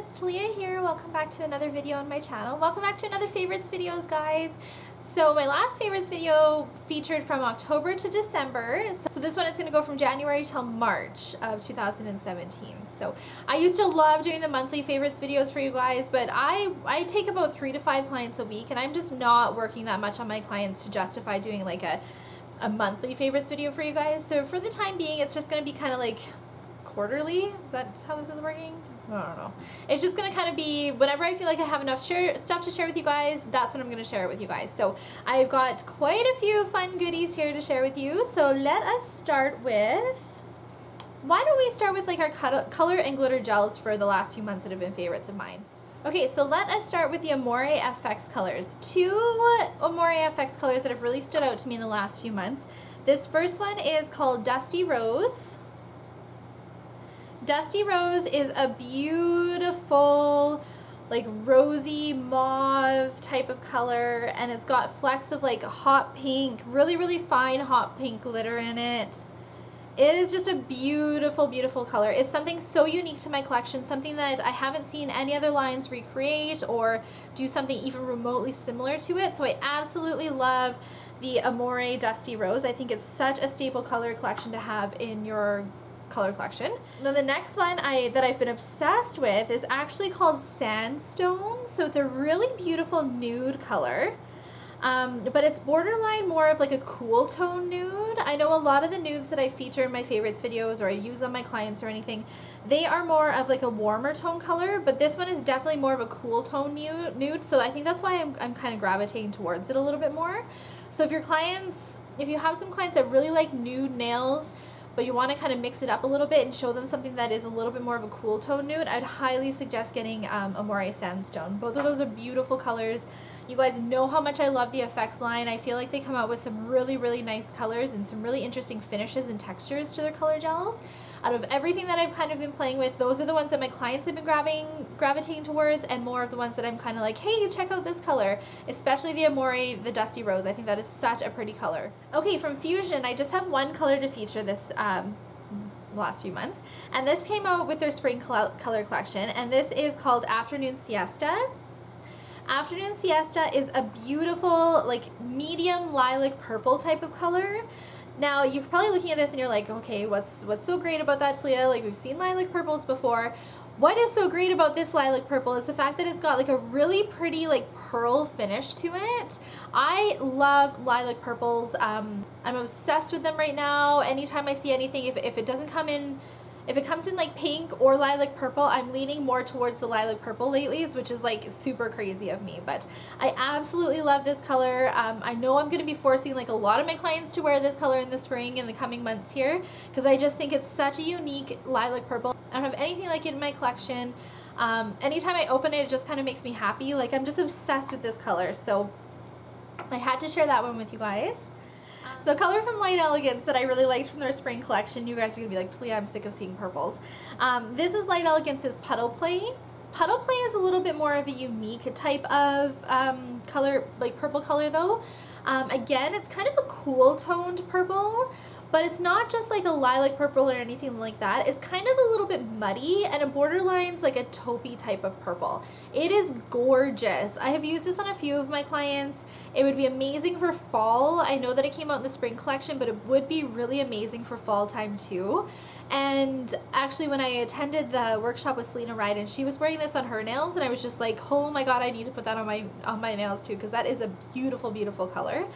it's Talia here. Welcome back to another video on my channel. Welcome back to another favorites videos, guys. So my last favorites video featured from October to December. So this one is going to go from January till March of 2017. So I used to love doing the monthly favorites videos for you guys, but I take about 3 to 5 clients a week, and I'm just not working that much on my clients to justify doing like a monthly favorites video for you guys. So for the time being, it's just going to be kind of like quarterly. Is that how this is working? I don't know. It's just going to kind of be whenever I feel like I have enough stuff to share with you guys, that's when I'm going to share it with you guys. So I've got quite a few fun goodies here to share with you. So let us start with, why don't we start with like our color and glitter gels for the last few months that have been favorites of mine. Okay, so let us start with the Amore FX colors. 2 Amore FX colors that have really stood out to me in the last few months. This first one is called Dusty Rose. Dusty Rose is a beautiful, like rosy mauve type of color, and it's got flecks of like hot pink, really fine hot pink glitter in it. It is just a beautiful, beautiful color. It's something so unique to my collection, something that I haven't seen any other lines recreate or do something even remotely similar to it. So I absolutely love the Amore Dusty Rose. I think it's such a staple color collection to have in your color collection. Now the next one that I've been obsessed with is actually called Sandstone. So it's a really beautiful nude color, but it's borderline more of like a cool tone nude. I know a lot of the nudes that I feature in my favorites videos or I use on my clients or anything, they are more of like a warmer tone color, but this one is definitely more of a cool tone nude. So I think that's why I'm kind of gravitating towards it a little bit more. So if you have some clients that really like nude nails, but you want to kind of mix it up a little bit and show them something that is a little bit more of a cool tone nude, I'd highly suggest getting Amore Sandstone. Both of those are beautiful colors. You guys know how much I love the FX line. I feel like they come out with some really nice colors and some really interesting finishes and textures to their color gels. Out of everything that I've kind of been playing with, those are the ones that my clients have been gravitating towards, and more of the ones that I'm kind of like, hey, check out this color, especially the Amore, the Dusty Rose. I think that is such a pretty color. Okay, from Fusion, I just have one color to feature this last few months, and this came out with their spring color collection, and this is called Afternoon Siesta. Afternoon Siesta is a beautiful, like, medium lilac purple type of color. Now, you're probably looking at this and you're like, okay, what's so great about that, Talia? Like, we've seen lilac purples before. What is so great about this lilac purple is the fact that it's got like a really pretty like pearl finish to it. I love lilac purples. I'm obsessed with them right now. Anytime I see anything, if it doesn't come in, if it comes in like pink or lilac purple, I'm leaning more towards the lilac purple lately, which is like super crazy of me. But I absolutely love this color. I know I'm going to be forcing like a lot of my clients to wear this color in the spring in the coming months here, because I just think it's such a unique lilac purple. I don't have anything like it in my collection. Anytime I open it, it just kind of makes me happy. Like, I'm just obsessed with this color. So I had to share that one with you guys. So a color from Light Elegance that I really liked from their spring collection, you guys are going to be like, Talia, I'm sick of seeing purples. This is Light Elegance's Puddle Play. Puddle Play is a little bit more of a unique type of color, like purple color though. Again, it's kind of a cool toned purple, but it's not just like a lilac purple or anything like that. It's kind of a little bit muddy, and it borderlines like a taupey type of purple. It is gorgeous. I have used this on a few of my clients. It would be amazing for fall. I know that it came out in the spring collection, but it would be really amazing for fall time too. And actually, when I attended the workshop with Selena Ryden, she was wearing this on her nails, and I was just like, oh my god, I need to put that on my nails too, because that is a beautiful, beautiful color.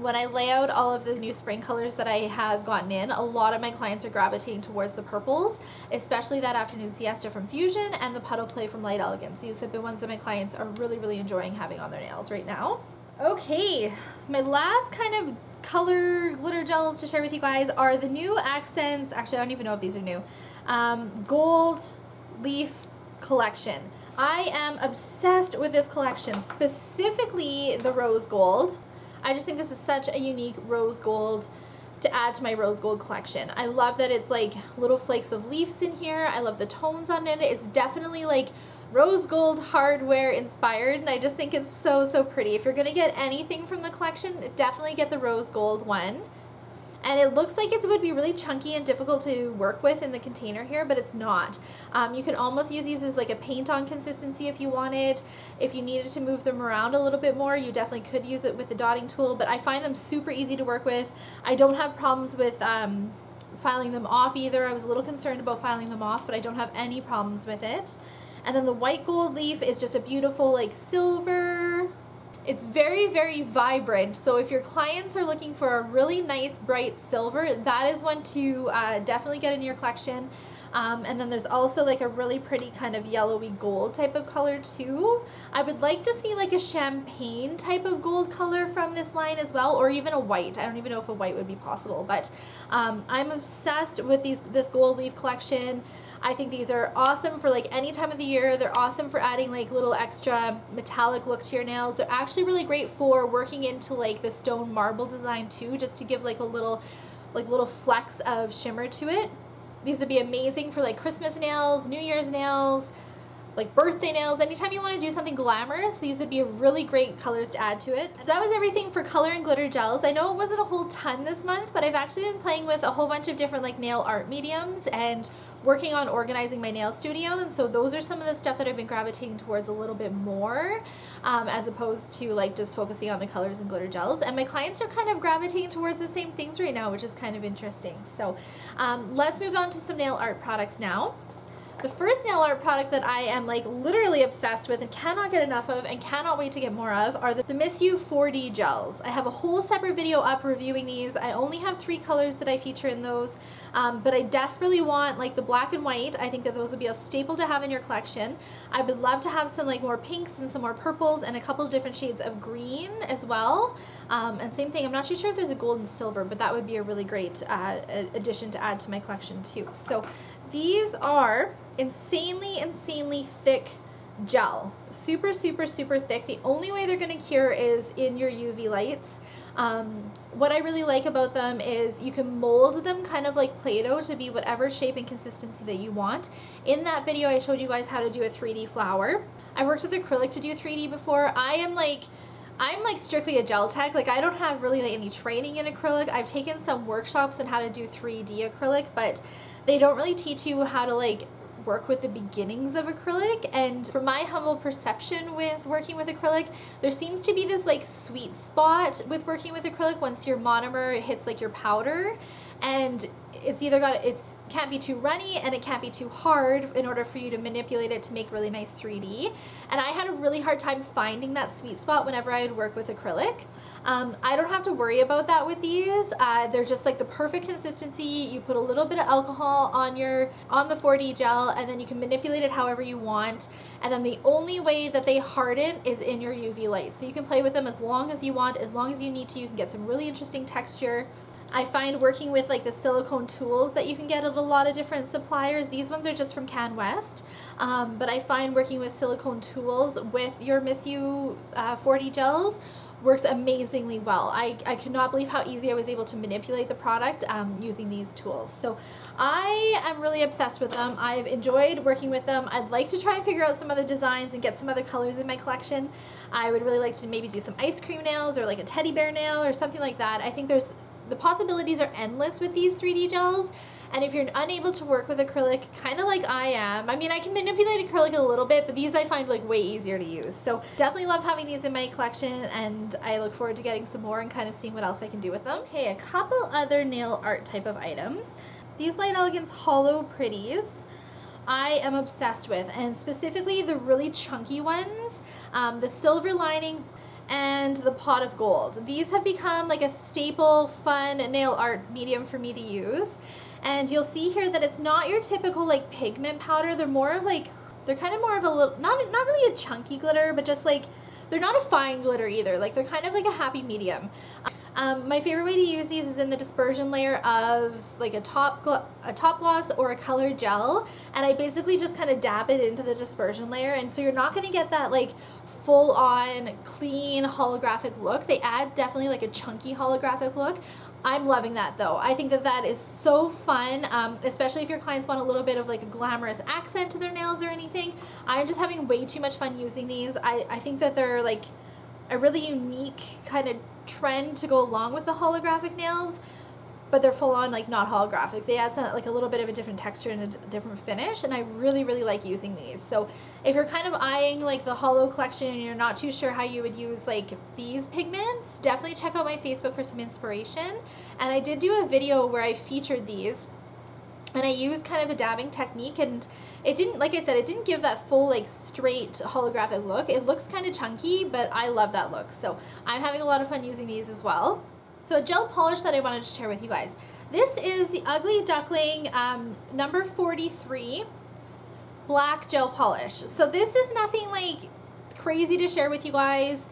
When I lay out all of the new spring colors that I have gotten in, a lot of my clients are gravitating towards the purples, especially that Afternoon Siesta from Fusion and the Puddle Play from Light Elegance. These have been ones that my clients are really enjoying having on their nails right now. Okay, my last kind of color glitter gels to share with you guys are the new accents. Actually, I don't even know if these are new. Gold Leaf collection. I am obsessed with this collection, specifically the rose gold. I just think this is such a unique rose gold to add to my rose gold collection. I love that it's like little flakes of leaves in here. I love the tones on it. It's definitely like rose gold hardware inspired, and I just think it's so pretty. If you're gonna get anything from the collection, definitely get the rose gold one. And it looks like it would be really chunky and difficult to work with in the container here, but it's not. You can almost use these as like a paint-on consistency if you wanted. If you needed to move them around a little bit more, you definitely could use it with the dotting tool, but I find them super easy to work with. I don't have problems with filing them off either. I was a little concerned about filing them off, but I don't have any problems with it. And then the white gold leaf is just a beautiful like silver. It's very, very vibrant, so if your clients are looking for a really nice bright silver, that is one to definitely get in your collection. And then there's also like a really pretty kind of yellowy gold type of color too. I would like to see like a champagne type of gold color from this line as well, or even a white. I don't even know if a white would be possible, but I'm obsessed with this gold leaf collection. I think these are awesome for like any time of the year. They're awesome for adding like little extra metallic look to your nails. They're actually really great for working into like the stone marble design too, just to give like a little flecks of shimmer to it. These would be amazing for like Christmas nails, New Year's nails, like birthday nails. Anytime you want to do something glamorous, these would be really great colors to add to it. So that was everything for color and glitter gels. I know it wasn't a whole ton this month, but I've actually been playing with a whole bunch of different like nail art mediums and working on organizing my nail studio, and so those are some of the stuff that I've been gravitating towards a little bit more, as opposed to like just focusing on the colors and glitter gels. And my clients are kind of gravitating towards the same things right now, which is kind of interesting. So let's move on to some nail art products now. The first nail art product that I am like literally obsessed with and cannot get enough of and cannot wait to get more of are the Miss You 4D gels. I have a whole separate video up reviewing these. I only have 3 colors that I feature in those, but I desperately want like the black and white. I think that those would be a staple to have in your collection. I would love to have some like more pinks and some more purples and a couple of different shades of green as well. And same thing, I'm not too sure if there's a gold and silver, but that would be a really great addition to add to my collection too. So these are insanely thick gel. Super thick. The only way they're going to cure is in your UV lights. What I really like about them is you can mold them kind of like Play-Doh to be whatever shape and consistency that you want. In that video I showed you guys how to do a 3D flower. I've worked with acrylic to do 3D before. I'm like strictly a gel tech. Like I don't have really like any training in acrylic. I've taken some workshops on how to do 3D acrylic, but they don't really teach you how to like work with the beginnings of acrylic. And from my humble perception with working with acrylic, there seems to be this like sweet spot with working with acrylic once your monomer hits like your powder, and it's either it can't be too runny and it can't be too hard in order for you to manipulate it to make really nice 3D. And I had a really hard time finding that sweet spot whenever I would work with acrylic. I don't have to worry about that with these. They're just like the perfect consistency. You put a little bit of alcohol on the 4D gel, and then you can manipulate it however you want. And then the only way that they harden is in your UV light. So you can play with them as long as you want, as long as you need to. You can get some really interesting texture. I find working with like the silicone tools that you can get at a lot of different suppliers. These ones are just from Can West, but I find working with silicone tools with your Miss You 4D gels works amazingly well. I could not believe how easy I was able to manipulate the product using these tools. So I am really obsessed with them. I've enjoyed working with them. I'd like to try and figure out some other designs and get some other colors in my collection. I would really like to maybe do some ice cream nails or like a teddy bear nail or something like that. I think the possibilities are endless with these 3D gels. And if you're unable to work with acrylic, kind of like I am, I mean, I can manipulate acrylic a little bit, but these I find like way easier to use. So definitely love having these in my collection, and I look forward to getting some more and kind of seeing what else I can do with them. Okay, a couple other nail art type of items. These Light Elegance Hollow Pretties I am obsessed with, and specifically the really chunky ones, the silver lining and the pot of gold. These have become like a staple fun nail art medium for me to use. And you'll see here that it's not your typical like pigment powder. They're more of like, they're kind of more of a little, not really a chunky glitter, but just like, they're not a fine glitter either. Like they're kind of like a happy medium. My favorite way to use these is in the dispersion layer of like a top gloss or a colored gel, and I basically just kind of dab it into the dispersion layer, and so you're not going to get that like full on clean holographic look. They add definitely like a chunky holographic look. I'm loving that though. I think that that is so fun, especially if your clients want a little bit of like a glamorous accent to their nails or anything. I'm just having way too much fun using these. I think that they're like a really unique kind of trend to go along with the holographic nails. but they're full on like not holographic. They add some, like a little bit of a different texture and a different finish, and I really, really like using these. So if you're kind of eyeing like the holo collection and you're not too sure how you would use like these pigments, definitely check out my Facebook for some inspiration. And I did do a video where I featured these, and I used kind of a dabbing technique, and it didn't, like I said, it didn't give that full like straight holographic look. It looks kind of chunky, but I love that look. So I'm having a lot of fun using these as well. So a gel polish that I wanted to share with you guys. This is the Ugly Duckling number 43 black gel polish. So this is nothing like crazy to share with you guys,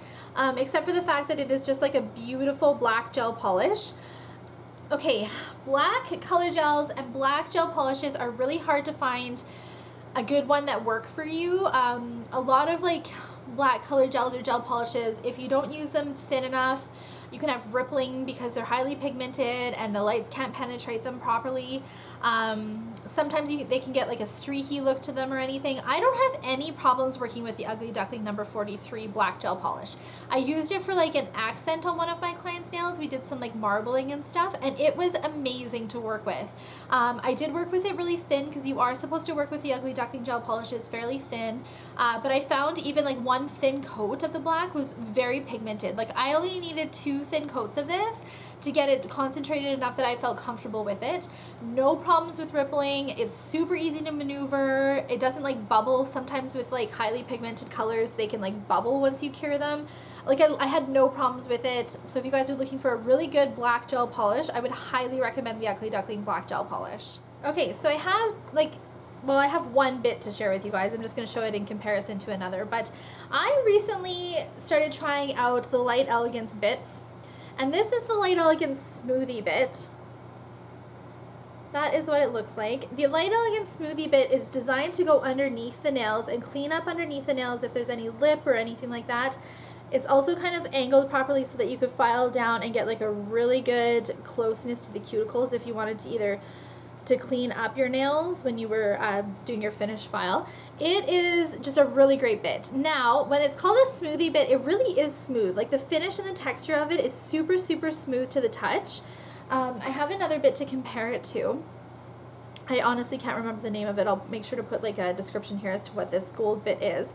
except for the fact that it is just like a beautiful black gel polish. Okay, black color gels and black gel polishes are really hard to find a good one that work for you. A lot of like black color gels or gel polishes, if you don't use them thin enough, you can have rippling because they're highly pigmented and the lights can't penetrate them properly. Sometimes they can get like a streaky look to them or anything. I don't have any problems working with the Ugly Duckling number 43 black gel polish. I used it for like an accent on one of my clients' nails. We did some like marbling and stuff, and it was amazing to work with. I did work with it really thin because you are supposed to work with the Ugly Duckling gel polishes fairly thin, but I found even like one thin coat of the black was very pigmented. Like I only needed 2 thin coats of this to get it concentrated enough that I felt comfortable with it. No problems with rippling. It's super easy to maneuver. It doesn't like bubble. Sometimes with like highly pigmented colors, they can like bubble once you cure them. Like I had no problems with it. So if you guys are looking for a really good black gel polish, I would highly recommend the Ugly Duckling black gel polish. Okay, so I have like, well, I have one bit to share with you guys. I'm just going to show it in comparison to another. But I recently started trying out the Light Elegance bits. And this is the Light Elegance Smoothie bit. That is what it looks like. The Light Elegance Smoothie bit is designed to go underneath the nails and clean up underneath the nails if there's any lip or anything like that. It's also kind of angled properly so that you could file down and get like a really good closeness to the cuticles if you wanted to either to clean up your nails when you were doing your finish file. It is just a really great bit. Now, when it's called a smoothie bit, it really is smooth. Like the finish and the texture of it is super, super smooth to the touch. I have another bit to compare it to. I honestly can't remember the name of it. I'll make sure to put like a description here as to what this gold bit is.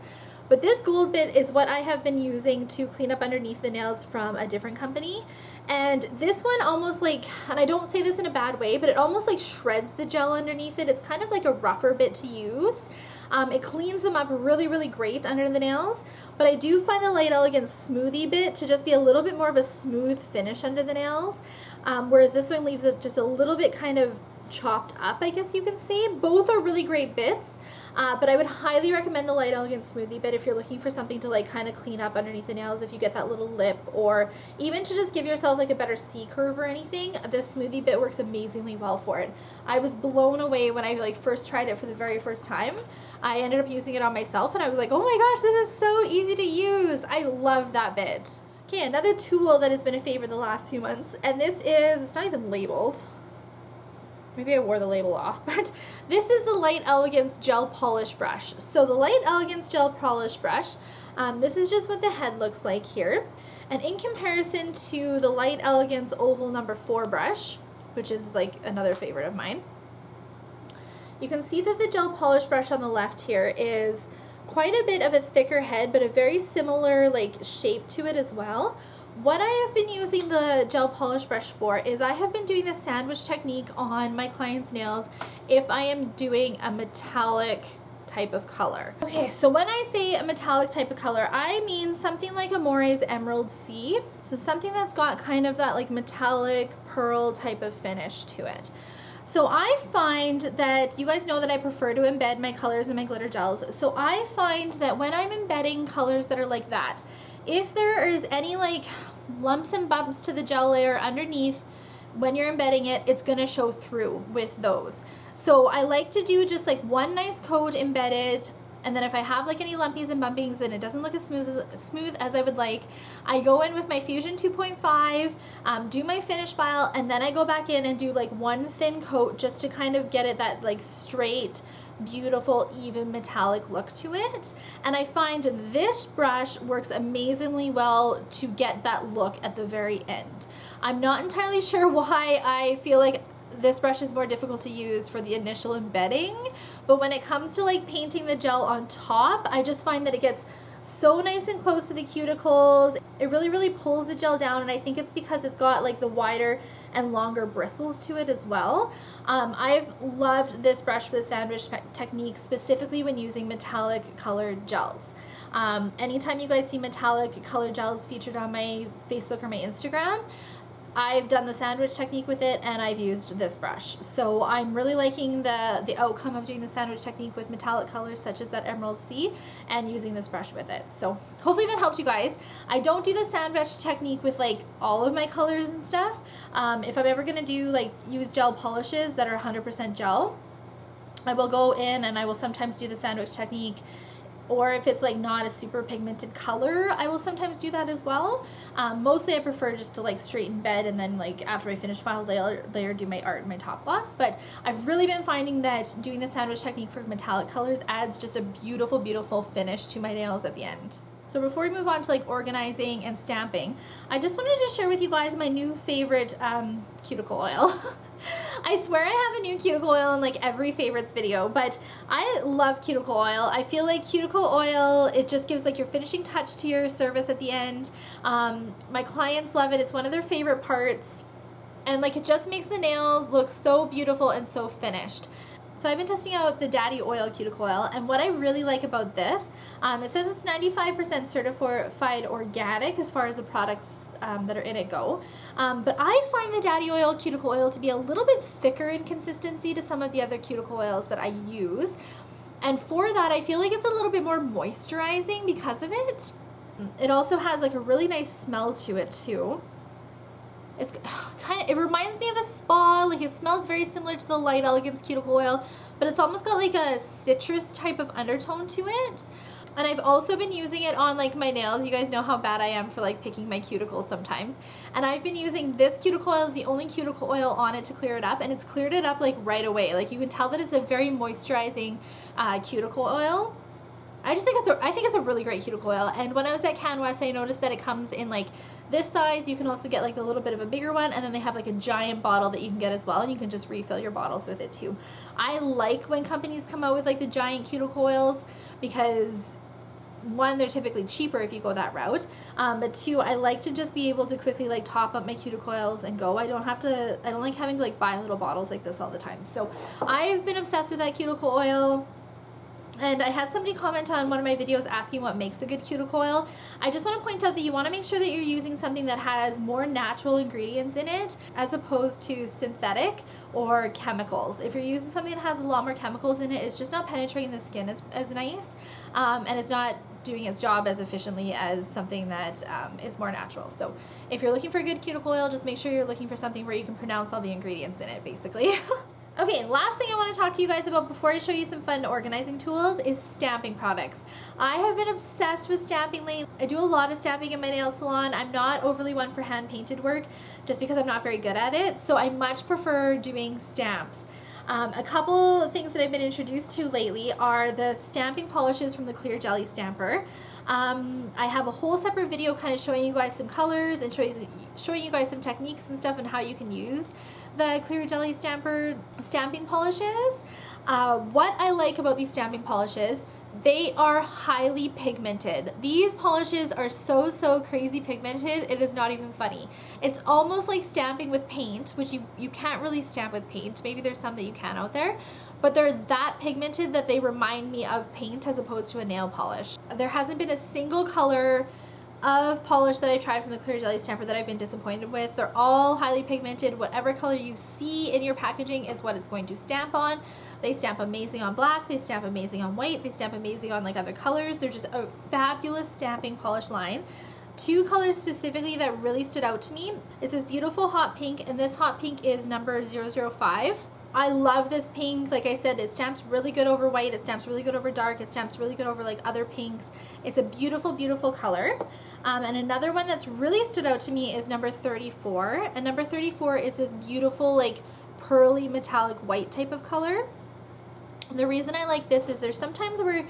But this gold bit is what I have been using to clean up underneath the nails from a different company. And this one almost like, and I don't say this in a bad way, but it almost like shreds the gel underneath it. It's kind of like a rougher bit to use. It cleans them up really, really great under the nails. But I do find the Light Elegance Smoothie bit to just be a little bit more of a smooth finish under the nails. Whereas this one leaves it just a little bit kind of chopped up, I guess you can say. Both are really great bits. But I would highly recommend the Light Elegance Smoothie bit if you're looking for something to like kind of clean up underneath the nails if you get that little lip, or even to just give yourself like a better C curve or anything. This smoothie bit works amazingly well for it. I was blown away when I like first tried it for the very first time. I ended up using it on myself and I was like, oh my gosh, this is so easy to use. I love that bit. Okay, another tool that has been a favorite the last few months, and this is, it's not even labeled. Maybe I wore the label off, but this is the Light Elegance Gel Polish Brush. So the Light Elegance Gel Polish Brush, this is just what the head looks like here. And in comparison to the Light Elegance Oval number 4 brush, which is like another favorite of mine, you can see that the gel polish brush on the left here is quite a bit of a thicker head, but a very similar like shape to it as well. What I have been using the gel polish brush for is I have been doing the sandwich technique on my clients' nails if I am doing a metallic type of color. Okay, so when I say a metallic type of color, I mean something like Amore's Emerald Sea. So something that's got kind of that like metallic pearl type of finish to it. So I find that, you guys know that I prefer to embed my colors in my glitter gels. So I find that when I'm embedding colors that are like that, if there is any like lumps and bumps to the gel layer underneath when you're embedding it, it's going to show through with those. So I like to do just like one nice coat embedded, and then if I have like any lumpies and bumpings and it doesn't look as smooth as I would like, I go in with my Fusion 2.5, do my finish file, and then I go back in and do like one thin coat just to kind of get it that like straight beautiful, even metallic look to it. And I find this brush works amazingly well to get that look at the very end. I'm not entirely sure why I feel like this brush is more difficult to use for the initial embedding, but when it comes to like painting the gel on top, I just find that it gets so nice and close to the cuticles. It really pulls the gel down, and I think it's because it's got like the wider and longer bristles to it as well. I've loved this brush for the sandwich technique, specifically when using metallic colored gels. Anytime you guys see metallic colored gels featured on my Facebook or my Instagram, I've done the sandwich technique with it, and I've used this brush. So I'm really liking the outcome of doing the sandwich technique with metallic colors such as that Emerald Sea, and using this brush with it. So hopefully that helped you guys. I don't do the sandwich technique with like all of my colors and stuff. If I'm ever gonna do like use gel polishes that are 100% gel, I will go in and I will sometimes do the sandwich technique. Or if it's like not a super pigmented color, I will sometimes do that as well. Mostly I prefer just to like straighten bed, and then like after I finish final layer do my art and my top gloss. But I've really been finding that doing the sandwich technique for metallic colors adds just a beautiful finish to my nails at the end. So before we move on to like organizing and stamping, I just wanted to share with you guys my new favorite cuticle oil. I swear I have a new cuticle oil in like every favorites video, but I love cuticle oil. I feel like cuticle oil, it just gives like your finishing touch to your service at the end. My clients love it. It's one of their favorite parts, and like it just makes the nails look so beautiful and so finished. So I've been testing out the Daddy Oil cuticle oil, and what I really like about this, it says it's 95% certified organic as far as the products that are in it go. But I find the Daddy Oil cuticle oil to be a little bit thicker in consistency to some of the other cuticle oils that I use. And for that, I feel like it's a little bit more moisturizing because of it. It also has like a really nice smell to it too. It's kind of, it reminds me of a spa, like it smells very similar to the Light Elegance cuticle oil, but it's almost got like a citrus type of undertone to it. And I've also been using it on like my nails. You guys know how bad I am for like picking my cuticles sometimes. And I've been using this cuticle oil as the only cuticle oil on it to clear it up, and it's cleared it up like right away. Like you can tell that it's a very moisturizing cuticle oil. I think it's a really great cuticle oil. And when I was at Can West, I noticed that it comes in like this size. You can also get like a little bit of a bigger one, and then they have like a giant bottle that you can get as well, and you can just refill your bottles with it too. I like when companies come out with like the giant cuticle oils because one, they're typically cheaper if you go that route, but two, I like to just be able to quickly like top up my cuticle oils and go. I don't like having to like buy little bottles like this all the time. So I've been obsessed with that cuticle oil. And I had somebody comment on one of my videos asking what makes a good cuticle oil. I just want to point out that you want to make sure that you're using something that has more natural ingredients in it as opposed to synthetic or chemicals. If you're using something that has a lot more chemicals in it, it's just not penetrating the skin as nice, and it's not doing its job as efficiently as something that is more natural. So if you're looking for a good cuticle oil, just make sure you're looking for something where you can pronounce all the ingredients in it, basically. Okay, last thing I want to talk to you guys about before I show you some fun organizing tools is stamping products. I have been obsessed with stamping lately. I do a lot of stamping in my nail salon. I'm not overly one for hand-painted work just because I'm not very good at it, so I much prefer doing stamps. A couple of things that I've been introduced to lately are the stamping polishes from the Clear Jelly Stamper. I have a whole separate video kind of showing you guys some colors and showing you guys some techniques and stuff and how you can use the Clear Jelly Stamper stamping polishes. What I like about these stamping polishes, they are highly pigmented. These polishes are so crazy pigmented, it is not even funny. It's almost like stamping with paint, which you can't really stamp with paint. Maybe there's some that you can out there, but they're that pigmented that they remind me of paint as opposed to a nail polish. There hasn't been a single color of polish that I tried from the Clear Jelly Stamper that I've been disappointed with. They're all highly pigmented. Whatever color you see in your packaging is what it's going to stamp on. They stamp amazing on black, they stamp amazing on white, they stamp amazing on like other colors. They're just a fabulous stamping polish line. Two colors specifically that really stood out to me is this beautiful hot pink, and this hot pink is number 005. I love this pink. Like I said, it stamps really good over white, it stamps really good over dark, it stamps really good over like other pinks. It's a beautiful color. And another one that's really stood out to me is number 34. And number 34 is this beautiful like pearly metallic white type of color. The reason I like this is there's sometimes where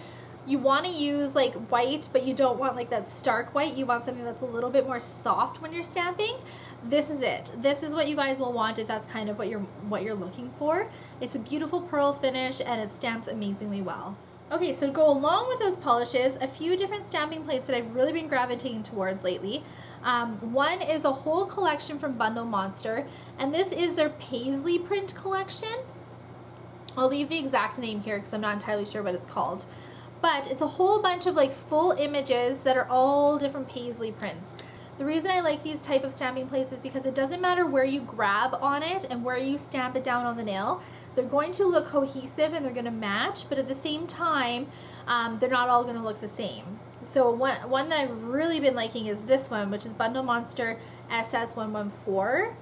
you want to use like white, but you don't want like that stark white. You want something that's a little bit more soft when you're stamping. This is it. This is what you guys will want if that's kind of what you're looking for. It's a beautiful pearl finish and it stamps amazingly well. Okay, so to go along with those polishes, a few different stamping plates that I've really been gravitating towards lately. One is a whole collection from Bundle Monster, and this is their paisley print collection. I'll leave the exact name here because I'm not entirely sure what it's called. But it's a whole bunch of like full images that are all different paisley prints. The reason I like these type of stamping plates is because it doesn't matter where you grab on it and where you stamp it down on the nail. They're going to look cohesive and they're going to match, but at the same time, they're not all going to look the same. So one that I've really been liking is this one, which is Bundle Monster SS114.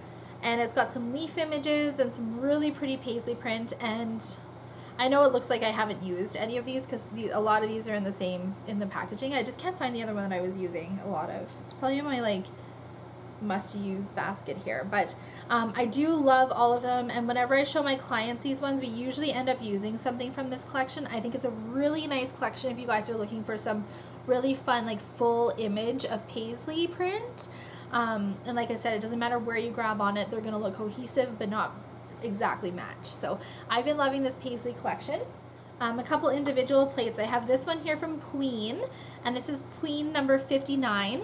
And it's got some leaf images and some really pretty paisley print, and I know it looks like I haven't used any of these because a lot of these are in the packaging. I just can't find the other one that I was using a lot of. It's probably in my like must-use basket here, but I do love all of them, and whenever I show my clients these ones, we usually end up using something from this collection. I think it's a really nice collection if you guys are looking for some really fun like full image of paisley print. And like I said, it doesn't matter where you grab on it, they're going to look cohesive but not exactly match. So I've been loving this paisley collection. A couple individual plates. I have this one here from Queen, and this is Queen number 59.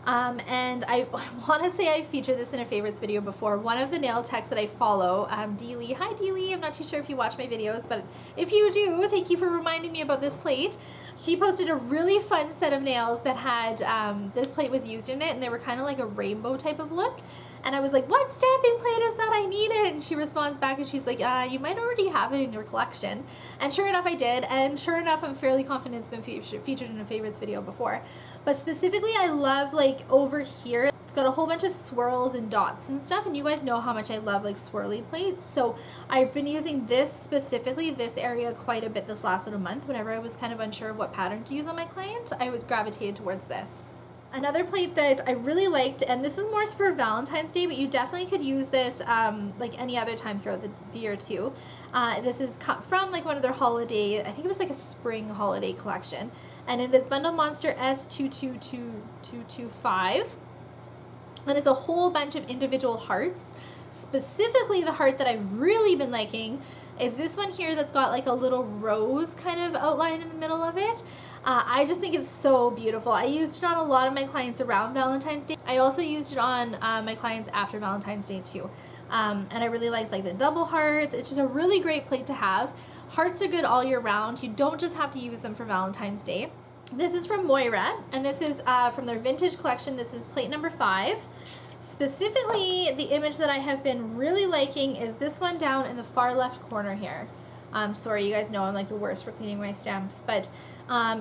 And I want to say I featured this in a favorites video before. One of the nail techs that I follow, Dee Lee. Hi Dee Lee, I'm not too sure if you watch my videos, but if you do, thank you for reminding me about this plate. She posted a really fun set of nails that had, this plate was used in it, and they were kind of like a rainbow type of look. And I was like, what stamping plate is that? I need it. And she responds back and she's like, you might already have it in your collection. And sure enough, I did. And sure enough, I'm fairly confident it's been featured in a favorites video before. But specifically, I love like over here, it's got a whole bunch of swirls and dots and stuff. And you guys know how much I love like swirly plates. So I've been using this specifically, this area quite a bit this last little month. Whenever I was kind of unsure of what pattern to use on my client, I would gravitate towards this. Another plate that I really liked, and this is more for Valentine's Day, but you definitely could use this like any other time throughout the year too. This is from like one of their holiday, I think it was like a spring holiday collection, and it is Bundle Monster S222225, and it's a whole bunch of individual hearts. Specifically, the heart that I've really been liking is this one here that's got like a little rose kind of outline in the middle of it. I just think it's so beautiful. I used it on a lot of my clients around Valentine's Day. I also used it on my clients after Valentine's Day too. And I really liked like the double hearts. It's just a really great plate to have. Hearts are good all year round. You don't just have to use them for Valentine's Day. This is from Moira, and this is from their vintage collection. This is plate number 5. Specifically, the image that I have been really liking is this one down in the far left corner here. Sorry, you guys know I'm like the worst for cleaning my stamps, but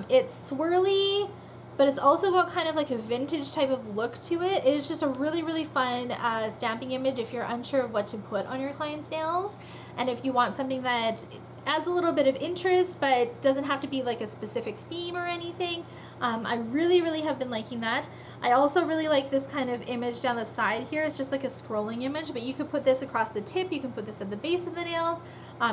it's swirly, but it's also got kind of like a vintage type of look to it. It is just a really, really fun stamping image if you're unsure of what to put on your client's nails, and if you want something that adds a little bit of interest but doesn't have to be like a specific theme or anything. I really, really have been liking that. I also really like this kind of image down the side here. It's just like a scrolling image, but you could put this across the tip, you can put this at the base of the nails,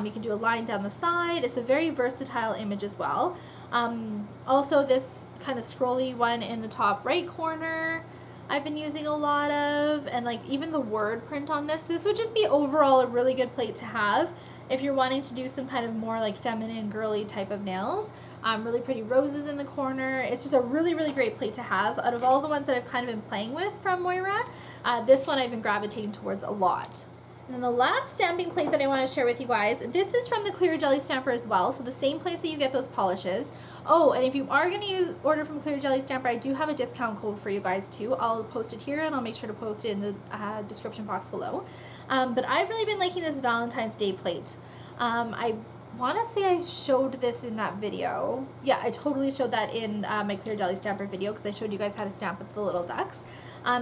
you can do a line down the side. It's a very versatile image as well. Also this kind of scrolly one in the top right corner I've been using a lot of, and like even the word print on this would just be overall a really good plate to have if you're wanting to do some kind of more like feminine girly type of nails. Really pretty roses in the corner. It's just a really, really great plate to have. Out of all the ones that I've kind of been playing with from Moira, this one I've been gravitating towards a lot. And then the last stamping plate that I want to share with you guys, this is from the Clear Jelly Stamper as well, so the same place that you get those polishes. Oh, and if you are going to order from Clear Jelly Stamper, I do have a discount code for you guys too. I'll post it here, and I'll make sure to post it in the description box below. But I've really been liking this Valentine's Day plate. I want to say I showed this in that video. Yeah, I totally showed that in my Clear Jelly Stamper video because I showed you guys how to stamp with the little ducks.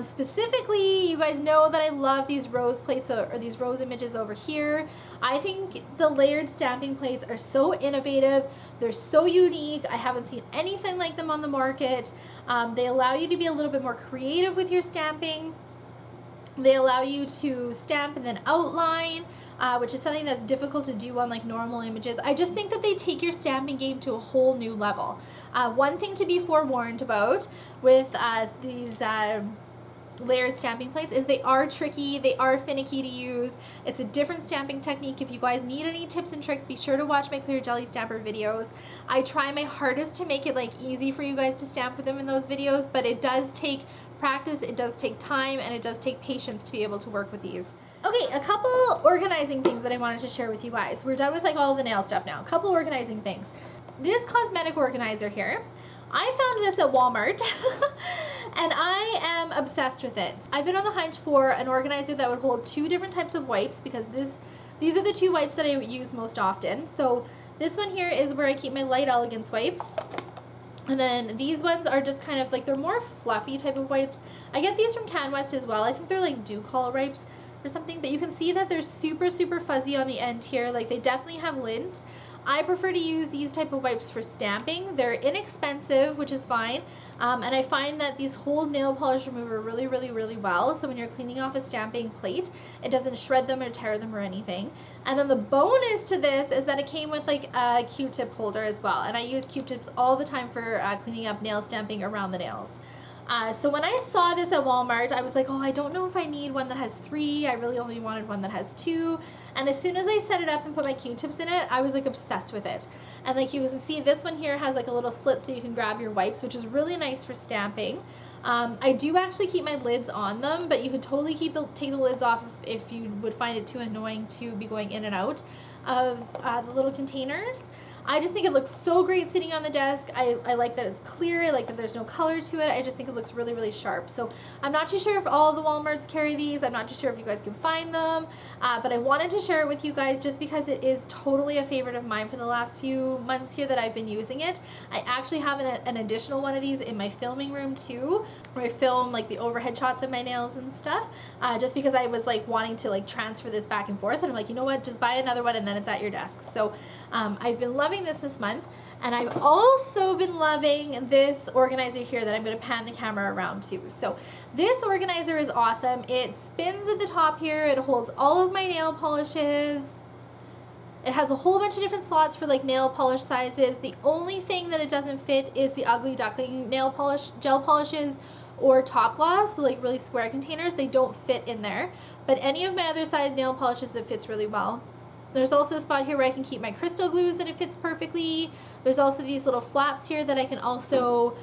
Specifically, you guys know that I love these rose plates or these rose images over here. I think the layered stamping plates are so innovative. They're so unique. I haven't seen anything like them on the market. They allow you to be a little bit more creative with your stamping. They allow you to stamp and then outline. which is something that's difficult to do on like normal images. I just think that they take your stamping game to a whole new level. One thing to be forewarned about with these layered stamping plates is they are tricky, they are finicky to use. It's a different stamping technique. If you guys need any tips and tricks, be sure to watch my clear jelly stamper videos. I try my hardest to make it like easy for you guys to stamp with them in those videos, but it does take practice, it does take time, and it does take patience to be able to work with these. Okay, a couple organizing things that I wanted to share with you guys. We're done with like all the nail stuff now. A couple organizing things. This cosmetic organizer here, I found this at Walmart and I am obsessed with it. I've been on the hunt for an organizer that would hold 2 different types of wipes because these are the 2 wipes that I use most often. So this one here is where I keep my Light Elegance wipes. And then these ones are just kind of like, they're more fluffy type of wipes. I get these from Can West as well. I think they're like dew call wipes or something, but you can see that they're super, super fuzzy on the end here. Like they definitely have lint. I prefer to use these type of wipes for stamping. They're inexpensive, which is fine. And I find that these hold nail polish remover really, really, really well. So when you're cleaning off a stamping plate, it doesn't shred them or tear them or anything. And then the bonus to this is that it came with like a Q-tip holder as well. And I use Q-tips all the time for cleaning up nail stamping around the nails. So when I saw this at Walmart, I was like, oh, I don't know if I need one that has 3. I really only wanted one that has 2. And as soon as I set it up and put my Q-tips in it, I was like obsessed with it. And like you can see, this one here has like a little slit so you can grab your wipes, which is really nice for stamping. I do actually keep my lids on them, but you could totally take the lids off if you would find it too annoying to be going in and out of the little containers. I just think it looks so great sitting on the desk. I like that it's clear. I like that there's no color to it. I just think it looks really, really sharp. So I'm not too sure if all the Walmarts carry these. I'm not too sure if you guys can find them. But I wanted to share it with you guys just because it is totally a favorite of mine for the last few months here that I've been using it. I actually have an additional one of these in my filming room too, where I film like the overhead shots of my nails and stuff. Just because I was like wanting to like transfer this back and forth. And I'm like, you know what, just buy another one and then it's at your desk. So I've been loving this month, and I've also been loving this organizer here that I'm going to pan the camera around to. So this organizer is awesome. It spins at the top here. It holds all of my nail polishes. It has a whole bunch of different slots for like nail polish sizes. The only thing that it doesn't fit is the Ugly Duckling nail polish, gel polishes, or Top Gloss, the like really square containers. They don't fit in there, but any of my other size nail polishes, it fits really well. There's also a spot here where I can keep my crystal glues and it fits perfectly. There's also these little flaps here that I can also,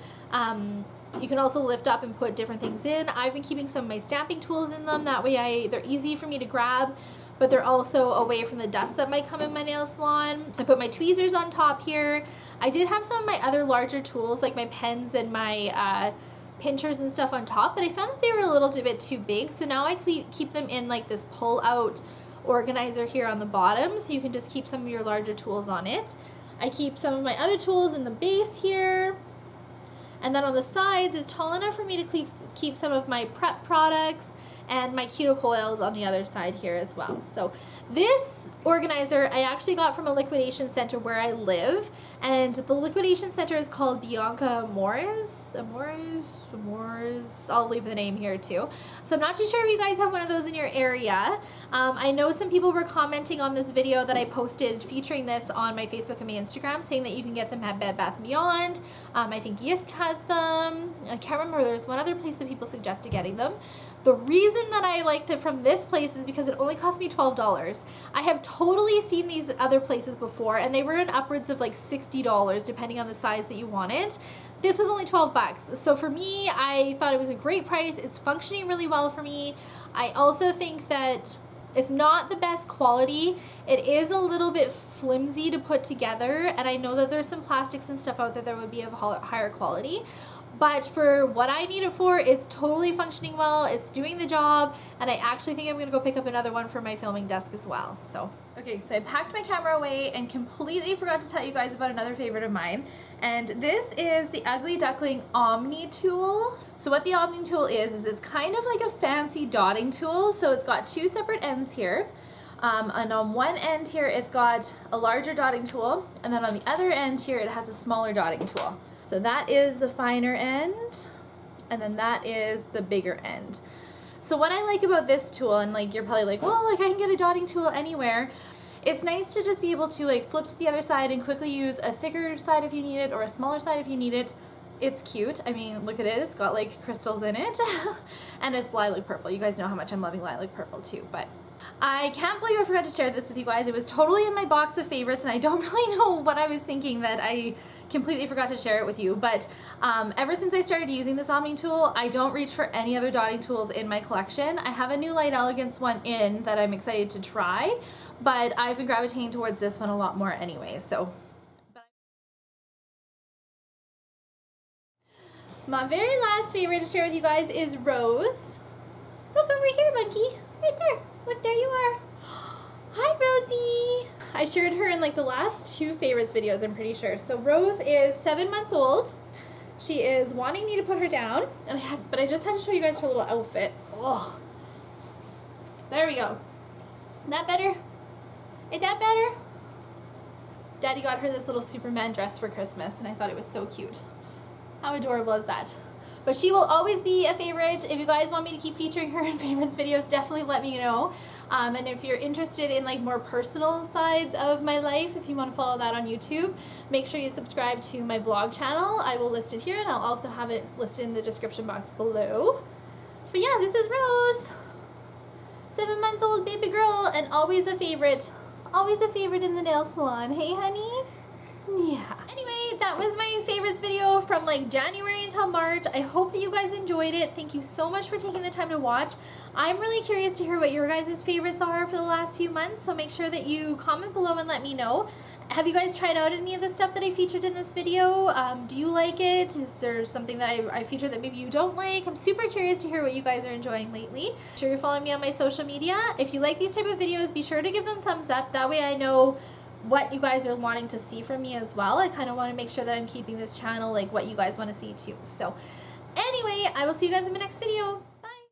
you can also lift up and put different things in. I've been keeping some of my stamping tools in them. That way they're easy for me to grab, but they're also away from the dust that might come in my nail salon. I put my tweezers on top here. I did have some of my other larger tools like my pens and my pinchers and stuff on top, but I found that they were a little bit too big. So now I keep them in like this pull out organizer here on the bottom, so you can just keep some of your larger tools on it. I keep some of my other tools in the base here, and then on the sides it's tall enough for me to keep some of my prep products and my cuticle oils on the other side here as well. So this organizer I actually got from a liquidation center where I live, and the liquidation center is called Bianca Amores. I'll leave the name here too. So I'm not too sure if you guys have one of those in your area. I know some people were commenting on this video that I posted featuring this on my Facebook and my Instagram, saying that you can get them at Bed Bath & Beyond. I think Yisk has them. I can't remember. There's one other place that people suggested getting them. The reason that I liked it from this place is because it only cost me $12. I have totally seen these other places before, and they were in upwards of like $60 depending on the size that you wanted. This was only 12 bucks. So for me, I thought it was a great price. It's functioning really well for me. I also think that it's not the best quality. It is a little bit flimsy to put together, and I know that there's some plastics and stuff out there that would be of higher quality. But for what I need it for, it's totally functioning well, it's doing the job, and I actually think I'm going to go pick up another one for my filming desk as well. So, okay, so I packed my camera away and completely forgot to tell you guys about another favorite of mine. And this is the Ugly Duckling Omni tool. So what the Omni tool is it's kind of like a fancy dotting tool. So it's got 2 separate ends here. And on one end here, it's got a larger dotting tool, and then on the other end here, it has a smaller dotting tool. So that is the finer end, and then that is the bigger end. So what I like about this tool, and like you're probably like, well, like I can get a dotting tool anywhere. It's nice to just be able to like flip to the other side and quickly use a thicker side if you need it or a smaller side if you need it. It's cute. I mean, look at it. It's got like crystals in it and it's lilac purple. You guys know how much I'm loving lilac purple too, but I can't believe I forgot to share this with you guys. It was totally in my box of favorites and I don't really know what I was thinking that I completely forgot to share it with you. But ever since I started using this omni tool, I don't reach for any other dotting tools in my collection. I have a new Light Elegance one in that I'm excited to try, but I've been gravitating towards this one a lot more anyway. So my very last favorite to share with you guys is Rose. Look over here, monkey. Right there. Look, there you are. Hi, Rosie. I shared her in like the last 2 favorites videos, I'm pretty sure. So Rose is 7 months old. She is wanting me to put her down, but I just had to show you guys her little outfit. Oh, there we go. That better? Is that better? Daddy got her this little Superman dress for Christmas, and I thought it was so cute. How adorable is that? But she will always be a favorite. If you guys want me to keep featuring her in favorites videos, definitely let me know. And if you're interested in like more personal sides of my life, if you want to follow that on YouTube, make sure you subscribe to my vlog channel. I will list it here and I'll also have it listed in the description box below. But yeah, this is Rose. 7-month-old baby girl and always a favorite. Always a favorite in the nail salon. Hey, honey? Yeah. Anyway, that was my favorites video from like January until March. I hope that you guys enjoyed it. Thank you so much for taking the time to watch. I'm really curious to hear what your guys' favorites are for the last few months, so make sure that you comment below and let me know. Have you guys tried out any of the stuff that I featured in this video? Do you like it? Is there something that I featured that maybe you don't like? I'm super curious to hear what you guys are enjoying lately. Make sure you're following me on my social media. If you like these type of videos, be sure to give them thumbs up. That way I know what you guys are wanting to see from me as well. I kind of want to make sure that I'm keeping this channel like what you guys want to see too. So anyway, I will see you guys in my next video.